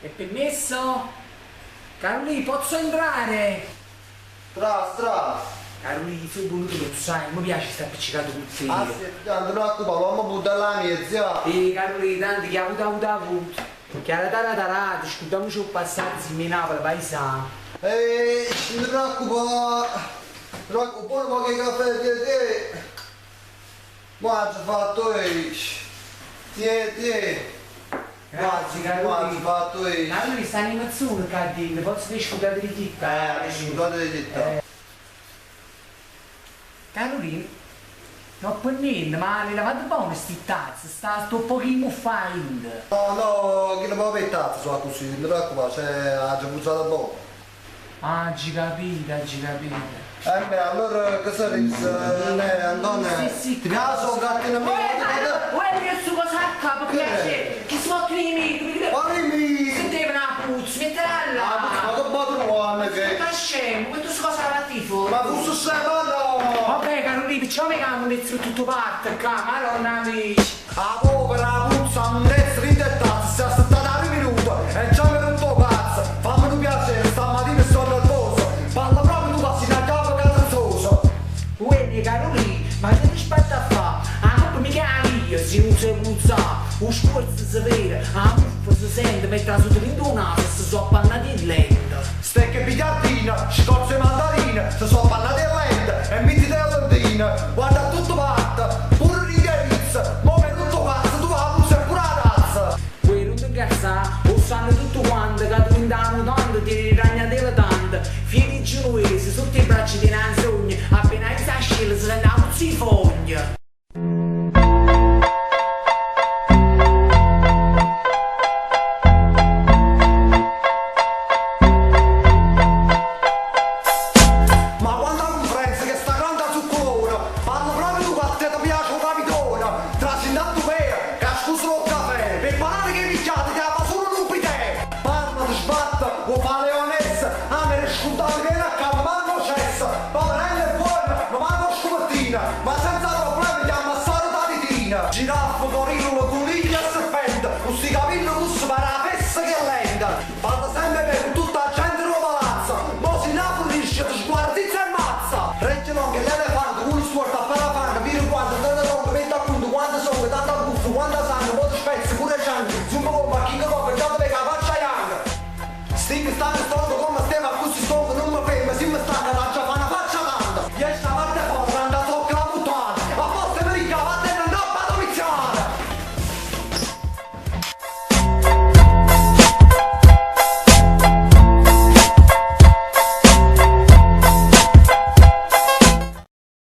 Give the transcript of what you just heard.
È permesso? Carolì, posso entrare? Tra. Carolì, sei voluto, lo sai, mi piace stare appiccicato con te. Ah sì, tanto non occupare, mamma buttare la mia zia. Carolì, tanto che ha avuto. Che alla tarata, scudiamoci un passaggio in Napoli, paesano. Non ti preoccupare. Preoccupare un po' che caffè ti. Ma ci fatto Tieni. Grazie, Ma ci Carolì. fatto Carolì, sta animazione, Cadin, posso discutere di chitta? Scusate di te. Carolì, non per niente, ma le lavate buone sti tazzi, sta un pochino fine. No, che non può pettare su così, non ti preoccupare, c'è la già buzzata buona. Ah, ci capite. Beh, allora che saresti? Antonio? Sì. Ti piace un gattino mio? Guarda che su cosa a capo, piace, che smottano i miei, Guardami! senteva una puzza, mettela là. Ma che padrone che... Sta scemo, questo su cosa era tifo? Ma questo sei no! Vabbè, Carolì, perciò mi camo dentro tutto parte, madonna amici. La povera puzza, non è strindettata, si è aspettata un minuto e già mi è rotto cazzo. Fammi un piacere, stamattina sto nervoso. Parla proprio tu passi da capo calzoso. Uè, Carolì, ma che ti aspetta a fa? Ah, non mica io, si non si puzza, un sforzo si vede, ah, muffa si sente, mentre la sotto l'indonata si sono appannati in lenta. Stecche pigliardina, scozze mandarine, si sono pannate in lente e metti delle lentine. Guarda a tutto parte, pure l'indirizzo, mo' mi è tutto cazzo, tu la puzza e pure la tazza. Uè, non ti incazzare, lo sanno tutto quanto, che tu indano tanto, ti riragnatela tanto, fieri genovesi, sotto i bracci di nanzogna, appena in sascella si rende a puzzi foglia. Ma quanta conferenza che sta grande su colore, parlo proprio tu quanto ti piace un capitone, trasindato per, che scuso lo caffè, per parlare che picchiate ti fa solo un pitè, parla di sbatta, o fa leonessa, a me riscontate che a capo, ma non cessa, poverella è buona, non manco scopertina, ma senza problemi ti ammassare da titina, giraffa, gorilla, coniglio e serpente, con sti capelli russi per la festa che è lenta, parla sempre per tutta la gente lo palazzo, mo si napolisce, ti sguardi e ammazza, regge non che l'elefante, uno sport a parafana, viro quanto, tanta longa, mette appunto, quanta songa, tanta buffo, quanta sangue, molto spezzi, pure cianchi, zumba bomba, chi che copre, già dove che faccia young, sting stanno